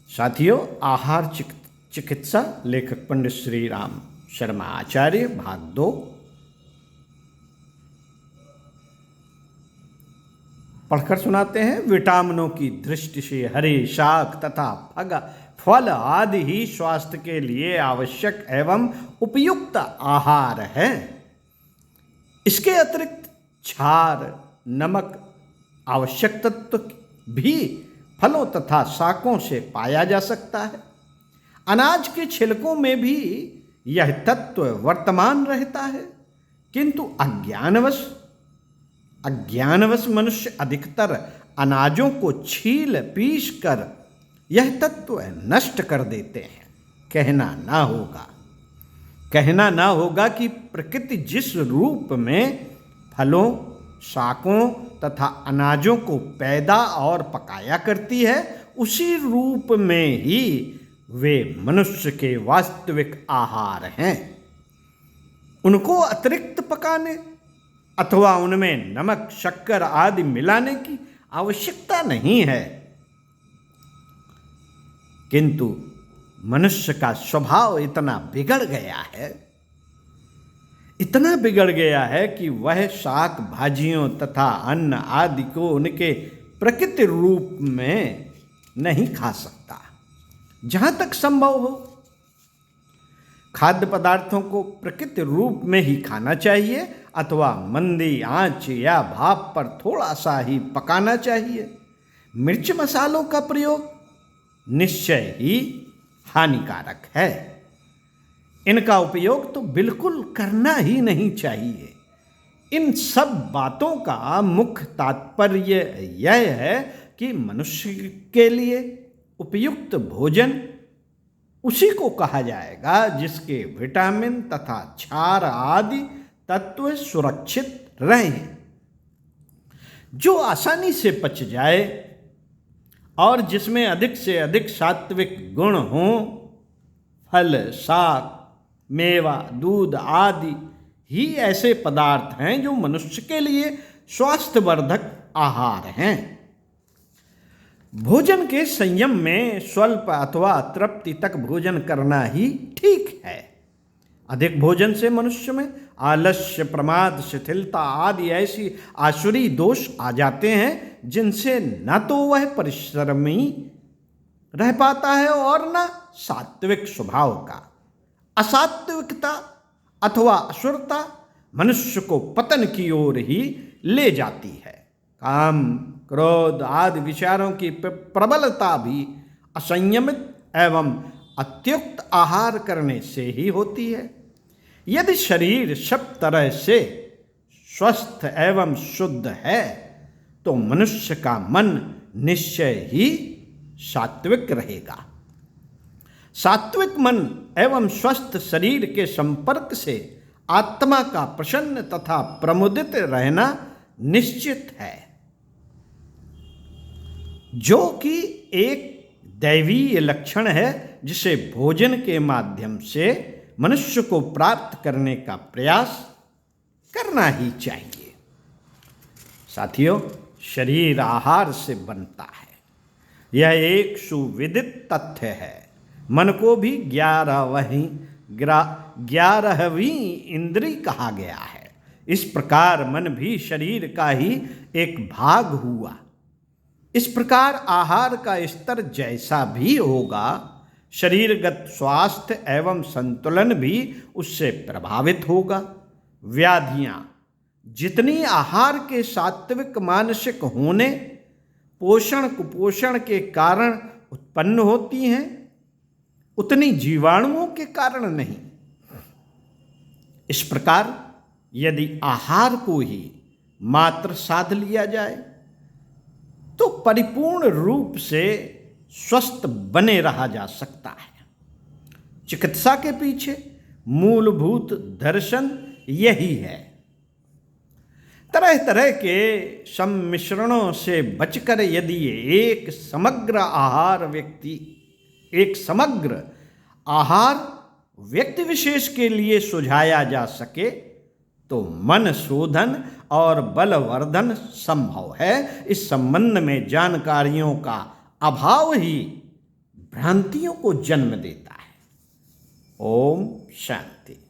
साथियों, आहार चिकित्सा लेखक पंडित श्री राम शर्मा आचार्य भाग 2 पढ़कर सुनाते हैं। विटामिनों की दृष्टि से हरे शाक तथा फल आदि ही स्वास्थ्य के लिए आवश्यक एवं उपयुक्त आहार है। इसके अतिरिक्त क्षार, नमक आवश्यक तत्व भी फलों तथा शाकों से पाया जा सकता है। अनाज के छिलकों में भी यह तत्व वर्तमान रहता है, किंतु अज्ञानवश मनुष्य अधिकतर अनाजों को छील पीस कर यह तत्व नष्ट कर देते हैं। कहना ना होगा कि प्रकृति जिस रूप में फलों, शाकों तथा अनाजों को पैदा और पकाया करती है, उसी रूप में ही वे मनुष्य के वास्तविक आहार हैं। उनको अतिरिक्त पकाने अथवा उनमें नमक, शक्कर आदि मिलाने की आवश्यकता नहीं है, किंतु मनुष्य का स्वभाव इतना बिगड़ गया है कि वह शाक भाजियों तथा अन्न आदि को उनके प्रकृति रूप में नहीं खा सकता। जहाँ तक संभव हो, खाद्य पदार्थों को प्रकृति रूप में ही खाना चाहिए अथवा मंदी आंच या भाप पर थोड़ा सा ही पकाना चाहिए। मिर्च मसालों का प्रयोग निश्चय ही हानिकारक है। इनका उपयोग तो बिल्कुल करना ही नहीं चाहिए। इन सब बातों का मुख्य तात्पर्य यह है कि मनुष्य के लिए उपयुक्त भोजन उसी को कहा जाएगा जिसके विटामिन तथा क्षार आदि तत्व सुरक्षित रहें, जो आसानी से पच जाए और जिसमें अधिक से अधिक सात्विक गुण हों। फल, शाक, मेवा, दूध आदि ही ऐसे पदार्थ हैं जो मनुष्य के लिए स्वास्थ्यवर्धक आहार हैं। भोजन के संयम में स्वल्प अथवा तृप्ति तक भोजन करना ही ठीक है। अधिक भोजन से मनुष्य में आलस्य, प्रमाद, शिथिलता आदि ऐसी आसुरी दोष आ जाते हैं जिनसे न तो वह परिश्रमी रह पाता है और न सात्विक स्वभाव का। असात्विकता अथवा असुरता मनुष्य को पतन की ओर ही ले जाती है। काम, क्रोध आदि विचारों की प्रबलता भी असंयमित एवं अत्युक्त आहार करने से ही होती है। यदि शरीर सब तरह से स्वस्थ एवं शुद्ध है तो मनुष्य का मन निश्चय ही सात्विक रहेगा। सात्विक मन एवं स्वस्थ शरीर के संपर्क से आत्मा का प्रसन्न तथा प्रमुदित रहना निश्चित है, जो कि एक दैवीय लक्षण है जिसे भोजन के माध्यम से मनुष्य को प्राप्त करने का प्रयास करना ही चाहिए। साथियों, शरीर आहार से बनता है, यह एक सुविदित तथ्य है। मन को भी 11वीं इंद्री कहा गया है। इस प्रकार मन भी शरीर का ही एक भाग हुआ। इस प्रकार आहार का स्तर जैसा भी होगा, शरीरगत स्वास्थ्य एवं संतुलन भी उससे प्रभावित होगा। व्याधियां जितनी आहार के सात्विक मानसिक होने, पोषण कुपोषण के कारण उत्पन्न होती हैं, उतनी जीवाणुओं के कारण नहीं। इस प्रकार यदि आहार को ही मात्र साध लिया जाए तो परिपूर्ण रूप से स्वस्थ बने रहा जा सकता है। चिकित्सा के पीछे मूलभूत दर्शन यही है। तरह तरह के सम्मिश्रणों से बचकर यदि एक समग्र आहार व्यक्ति विशेष के लिए सुझाया जा सके तो मन शोधन और बलवर्धन संभव है। इस संबंध में जानकारियों का अभाव ही भ्रांतियों को जन्म देता है। ओम शांति।